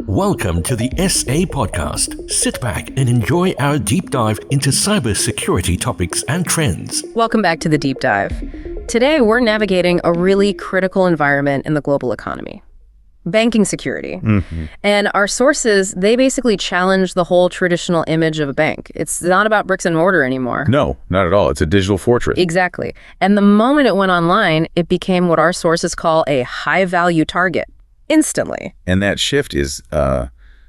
Welcome to the SA Podcast. Sit back and enjoy our deep dive into cybersecurity topics and trends. Welcome back to the Deep Dive. Today, we're navigating a really critical environment in the global economy. Banking security. And our sources, they basically challenge the whole traditional image of a bank. It's not about bricks and mortar anymore. No, not at all. It's a digital fortress. Exactly. And the moment it went online, it became what our sources call a high-value target. Instantly. And that shift is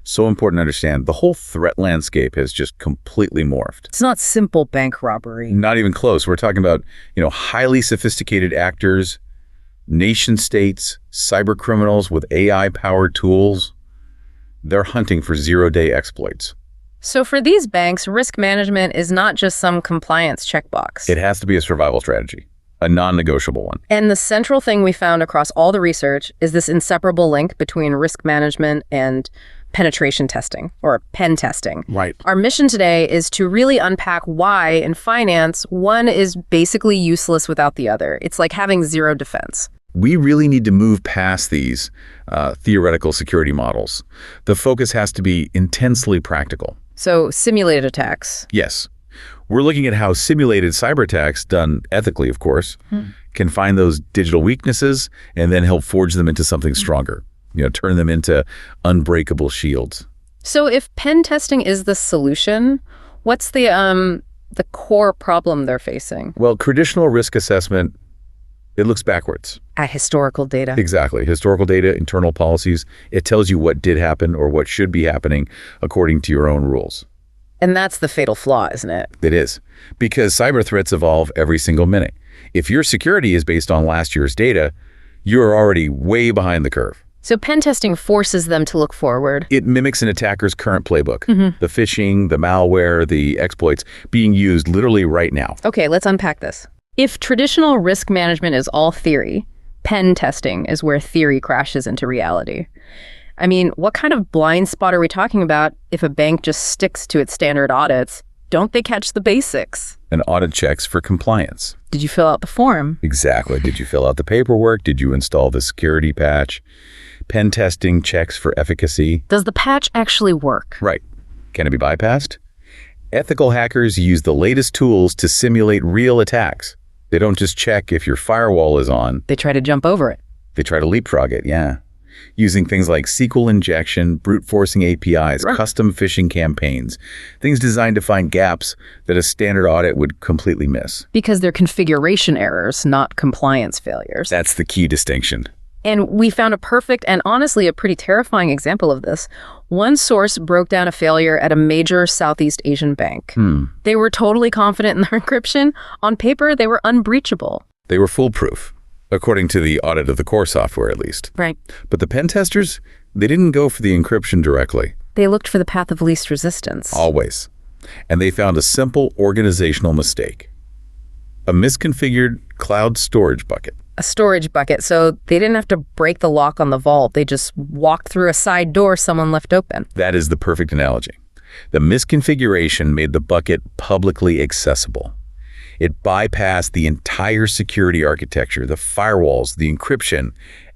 so important to understand. The whole threat landscape has just completely morphed. It's not simple bank robbery. Not even close. We're talking about, highly sophisticated actors, nation states, cyber criminals with AI-powered tools. They're hunting for zero-day exploits. So for these banks, risk management is not just some compliance checkbox. It has to be a survival strategy, a non-negotiable one. And the central thing we found across all the research is this inseparable link between risk management and penetration testing, or pen testing. Right. Our mission today is to really unpack why, in finance, one is basically useless without the other. It's like having zero defense. We really need to move past these theoretical security models. The focus has to be intensely practical. So simulated attacks. Yes. We're looking at how simulated cyber attacks, done ethically, of course, can find those digital weaknesses and then help forge them into something stronger, turn them into unbreakable shields. So if pen testing is the solution, what's the core problem they're facing? Well, traditional risk assessment, it looks backwards. At historical data. Exactly. Historical data, internal policies, it tells you what did happen or what should be happening according to your own rules. And that's the fatal flaw, isn't it? It is, because cyber threats evolve every single minute. If your security is based on last year's data, you're already way behind the curve. So pen testing forces them to look forward. It mimics an attacker's current playbook. The phishing, the malware, the exploits being used literally right now. Okay, let's unpack this. If traditional risk management is all theory, pen testing is where theory crashes into reality. I mean, what kind of blind spot are we talking about if a bank just sticks to its standard audits? Don't they catch the basics? An audit checks for compliance. Did you fill out the form? Exactly. Did you fill out the paperwork? Did you install the security patch? Pen testing checks for efficacy. Does the patch actually work? Right. Can it be bypassed? Ethical hackers use the latest tools to simulate real attacks. They don't just check if your firewall is on. They try to jump over it. They try to leapfrog it, yeah. Using things like SQL injection, brute forcing APIs, custom phishing campaigns, things designed to find gaps that a standard audit would completely miss. Because they're configuration errors, not compliance failures. That's the key distinction. And we found a perfect and honestly a pretty terrifying example of this. One source broke down a failure at a major Southeast Asian bank. They were totally confident in their encryption. On paper, they were unbreachable. They were foolproof, according to the audit of the core software at least. Right. But the pen testers, they didn't go for the encryption directly. They looked for the path of least resistance. Always. And they found a simple organizational mistake. A misconfigured cloud storage bucket. A storage bucket, so they didn't have to break the lock on the vault. They just walked through a side door someone left open. That is the perfect analogy. The misconfiguration made the bucket publicly accessible. It bypassed the entire security architecture, the firewalls, the encryption,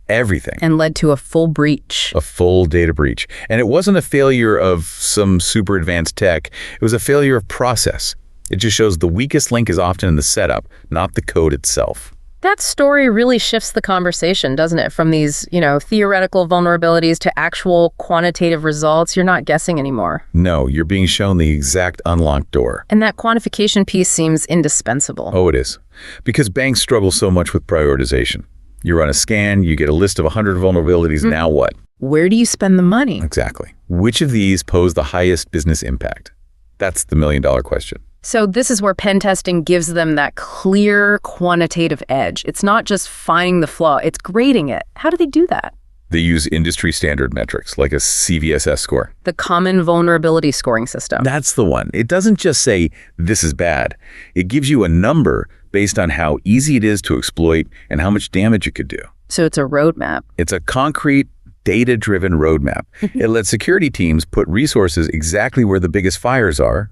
everything. And led to a full breach. A full data breach. And it wasn't a failure of some super advanced tech. It was a failure of process. It just shows the weakest link is often in the setup, not the code itself. That story really shifts the conversation, doesn't it? From these, theoretical vulnerabilities to actual quantitative results. You're not guessing anymore. No, you're being shown the exact unlocked door. And that quantification piece seems indispensable. Oh, it is. Because banks struggle so much with prioritization. You run a scan, you get a list of 100 vulnerabilities, now what? Where do you spend the money? Exactly. Which of these pose the highest business impact? That's the million-dollar question. So this is where pen testing gives them that clear quantitative edge. It's not just finding the flaw, it's grading it. How do they do that? They use industry standard metrics like a CVSS score. The Common Vulnerability Scoring System. That's the one. It doesn't just say, this is bad. It gives you a number based on how easy it is to exploit and how much damage it could do. So it's a roadmap. It's a concrete, data-driven roadmap. It lets security teams put resources exactly where the biggest fires are.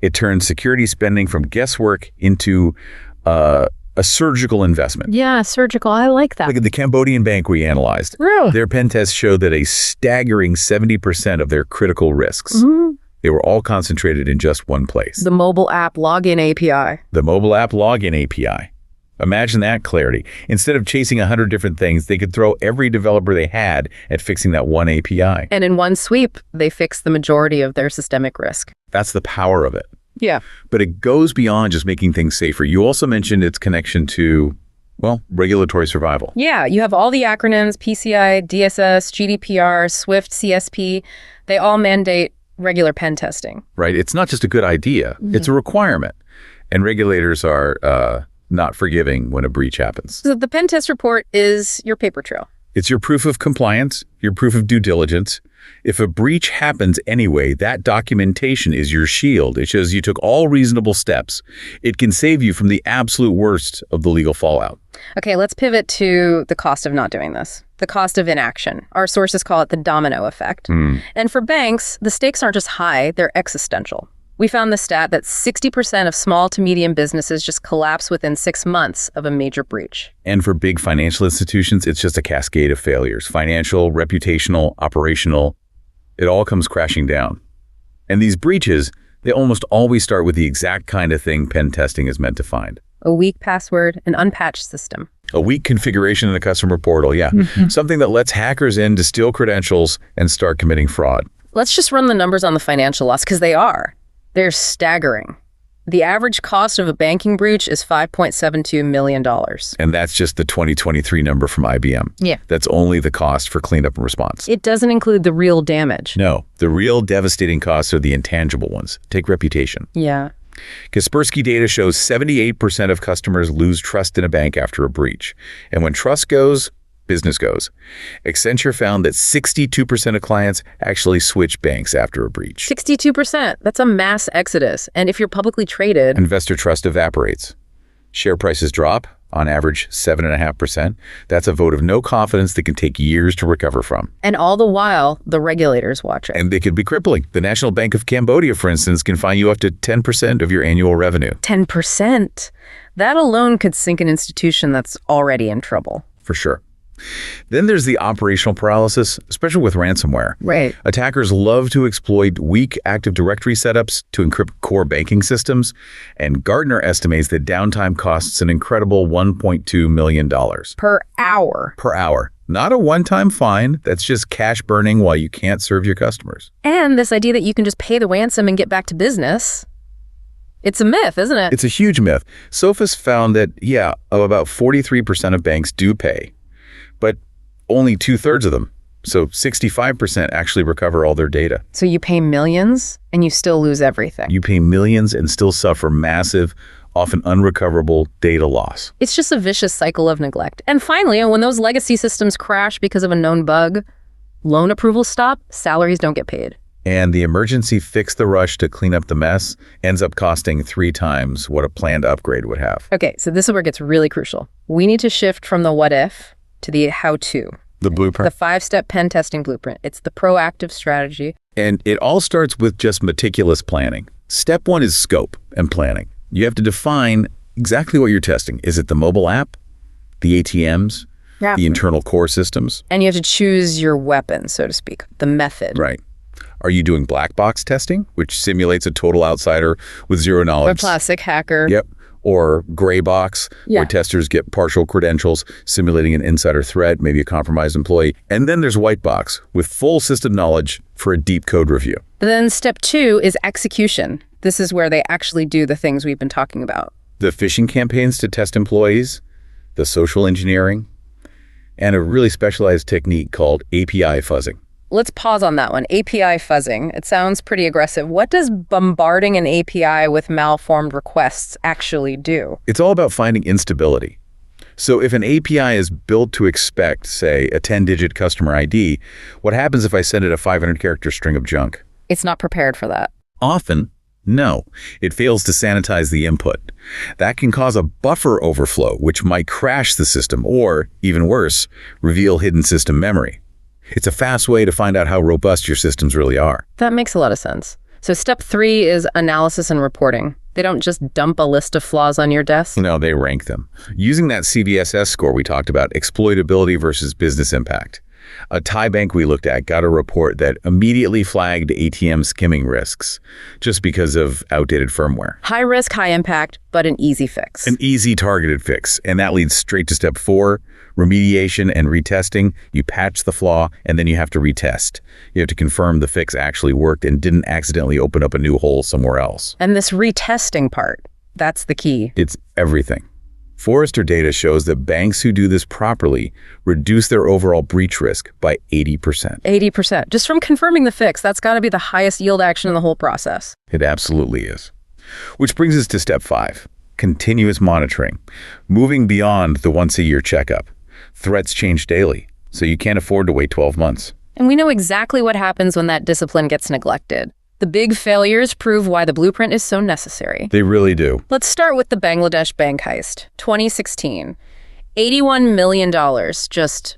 It turns security spending from guesswork into a A surgical investment. Yeah, surgical. I like that. Look at the Cambodian bank we analyzed. Really? Their pen test showed that a staggering 70% of their critical risks, they were all concentrated in just one place. The mobile app login API. The mobile app login API. Imagine that clarity. Instead of chasing 100 different things, they could throw every developer they had at fixing that one API. And in one sweep, they fixed the majority of their systemic risk. That's the power of it. Yeah. But it goes beyond just making things safer. You also mentioned its connection to, well, regulatory survival. Yeah, you have all the acronyms, PCI, DSS, GDPR, SWIFT, CSP. They all mandate regular pen testing. Right? It's not just a good idea. It's a requirement. And regulators are not forgiving when a breach happens. So the pen test report is your paper trail. It's your proof of compliance, your proof of due diligence. If a breach happens anyway, that documentation is your shield. It shows you took all reasonable steps. It can save you from the absolute worst of the legal fallout. Okay, let's pivot to the cost of not doing this. The cost of inaction. Our sources call it the domino effect. And for banks, the stakes aren't just high, they're existential. We found the stat that 60% of small to medium businesses just collapse within 6 months of a major breach. And for big financial institutions, it's just a cascade of failures. Financial, reputational, operational. It all comes crashing down. And these breaches, they almost always start with the exact kind of thing pen testing is meant to find. A weak password, an unpatched system. A weak configuration in the customer portal, yeah. Something that lets hackers in to steal credentials and start committing fraud. Let's just run the numbers on the financial loss, because they are. They're staggering. The average cost of a banking breach is $5.72 million. And that's just the 2023 number from IBM. Yeah. That's only the cost for cleanup and response. It doesn't include the real damage. No, the real devastating costs are the intangible ones. Take reputation. Yeah. Kaspersky data shows 78% of customers lose trust in a bank after a breach. And when trust goes, business goes. Accenture found that 62% of clients actually switch banks after a breach. 62%. That's a mass exodus. And if you're publicly traded... Investor trust evaporates. Share prices drop, on average 7.5%. That's a vote of no confidence that can take years to recover from. And all the while, the regulators watch it. And they could be crippling. The National Bank of Cambodia, for instance, can fine you up to 10% of your annual revenue. 10%? That alone could sink an institution that's already in trouble. For sure. Then there's the operational paralysis, especially with ransomware. Right. Attackers love to exploit weak Active Directory setups to encrypt core banking systems, and Gartner estimates that downtime costs an incredible $1.2 million. Per hour. Per hour. Not a one-time fine. That's just cash burning while you can't serve your customers. And this idea that you can just pay the ransom and get back to business. It's a myth, isn't it? It's a huge myth. Sophos found that, about 43% of banks do pay, but only 2/3 of them. So 65% actually recover all their data. So you pay millions and you still lose everything. You pay millions and still suffer massive, often unrecoverable data loss. It's just a vicious cycle of neglect. And finally, when those legacy systems crash because of a known bug, loan approvals stop, salaries don't get paid. And the emergency fix the rush to clean up the mess ends up costing 3 times what a planned upgrade would have. Okay, so this is where it gets really crucial. We need to shift from the what if to the how-to. The blueprint. The 5-step pen testing blueprint. It's the proactive strategy. And it all starts with just meticulous planning. Step 1 is scope and planning. You have to define exactly what you're testing. Is it the mobile app, the ATMs, the internal core systems? And you have to choose your weapon, so to speak, the method. Right. Are you doing black box testing, which simulates a total outsider with zero knowledge? Or classic hacker. Yep. Or gray box, where testers get partial credentials, simulating an insider threat, maybe a compromised employee. And then there's white box, with full system knowledge for a deep code review. Then step 2 is execution. This is where they actually do the things we've been talking about. The phishing campaigns to test employees, the social engineering, and a really specialized technique called API fuzzing. Let's pause on that one. API fuzzing. It sounds pretty aggressive. What does bombarding an API with malformed requests actually do? It's all about finding instability. So if an API is built to expect, say, a 10-digit customer ID, what happens if I send it a 500-character string of junk? It's not prepared for that. Often, no. It fails to sanitize the input. That can cause a buffer overflow, which might crash the system or, even worse, reveal hidden system memory. It's a fast way to find out how robust your systems really are. That makes a lot of sense. So step 3 is analysis and reporting. They don't just dump a list of flaws on your desk? No, they rank them. Using that CVSS score we talked about, exploitability versus business impact. A Thai bank we looked at got a report that immediately flagged ATM skimming risks just because of outdated firmware. High risk, high impact, but an easy fix. An easy targeted fix. And that leads straight to step 4, remediation and retesting. You patch the flaw and then you have to retest. You have to confirm the fix actually worked and didn't accidentally open up a new hole somewhere else. And this retesting part, that's the key. It's everything. Forrester data shows that banks who do this properly reduce their overall breach risk by 80%. 80%. Just from confirming the fix, that's got to be the highest yield action in the whole process. It absolutely is. Which brings us to step 5, continuous monitoring. Moving beyond the once-a-year checkup. Threats change daily, so you can't afford to wait 12 months. And we know exactly what happens when that discipline gets neglected. The big failures prove why the blueprint is so necessary. They really do. Let's start with the Bangladesh bank heist, 2016. $81 million just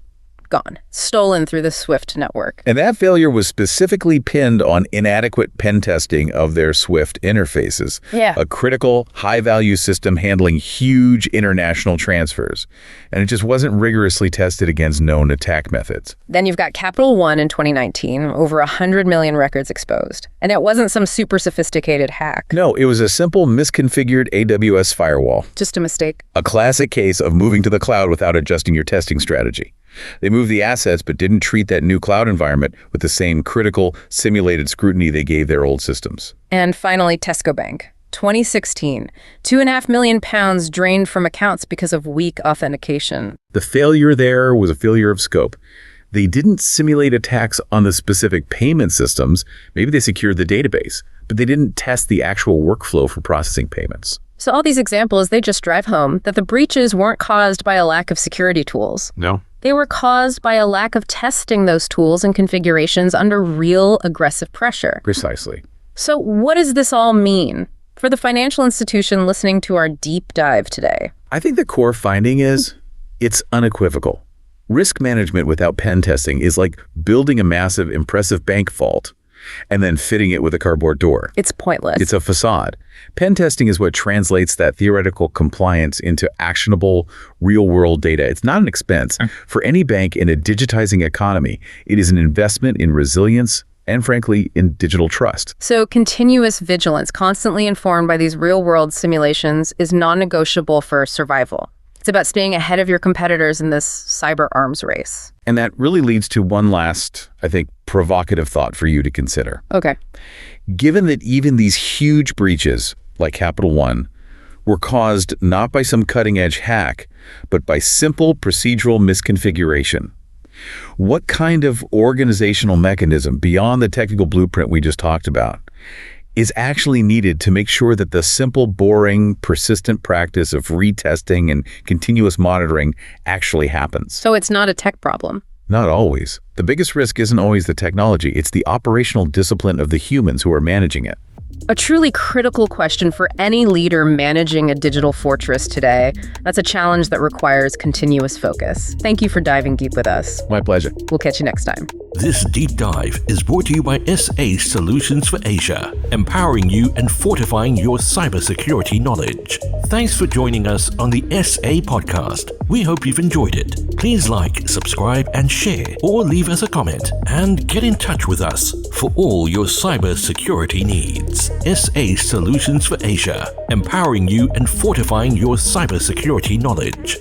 gone, stolen through the SWIFT network. And that failure was specifically pinned on inadequate pen testing of their SWIFT interfaces. Yeah. A critical, high-value system handling huge international transfers. And it just wasn't rigorously tested against known attack methods. Then you've got Capital One in 2019, over 100 million records exposed. And it wasn't some super sophisticated hack. No, it was a simple misconfigured AWS firewall. Just a mistake. A classic case of moving to the cloud without adjusting your testing strategy. They moved the assets but didn't treat that new cloud environment with the same critical, simulated scrutiny they gave their old systems. And finally, Tesco Bank, 2016. £2.5 million drained from accounts because of weak authentication. The failure there was a failure of scope. They didn't simulate attacks on the specific payment systems. Maybe they secured the database, but they didn't test the actual workflow for processing payments. So all these examples, they just drive home that the breaches weren't caused by a lack of security tools. No. They were caused by a lack of testing those tools and configurations under real aggressive pressure. Precisely. So what does this all mean for the financial institution listening to our deep dive today? I think the core finding is it's unequivocal. Risk management without pen testing is like building a massive, impressive bank vault and then fitting it with a cardboard door. It's pointless. It's a facade. Pen testing is what translates that theoretical compliance into actionable, real-world data. It's not an expense. For any bank in a digitizing economy, it is an investment in resilience and, frankly, in digital trust. So continuous vigilance, constantly informed by these real-world simulations, is non-negotiable for survival. It's about staying ahead of your competitors in this cyber arms race. And that really leads to one last, I think, provocative thought for you to consider. Okay. Given that even these huge breaches, like Capital One, were caused not by some cutting-edge hack, but by simple procedural misconfiguration, what kind of organizational mechanism beyond the technical blueprint we just talked about is actually needed to make sure that the simple, boring, persistent practice of retesting and continuous monitoring actually happens? So it's not a tech problem. Not always. The biggest risk isn't always the technology. It's the operational discipline of the humans who are managing it. A truly critical question for any leader managing a digital fortress today. That's a challenge that requires continuous focus. Thank you for diving deep with us. My pleasure. We'll catch you next time. This deep dive is brought to you by SA Solutions for Asia, empowering you and fortifying your cybersecurity knowledge. Thanks for joining us on the SA podcast. We hope you've enjoyed it. Please like, subscribe, and share, or leave us a comment, and get in touch with us for all your cybersecurity needs. SA Solutions for Asia, empowering you and fortifying your cybersecurity knowledge.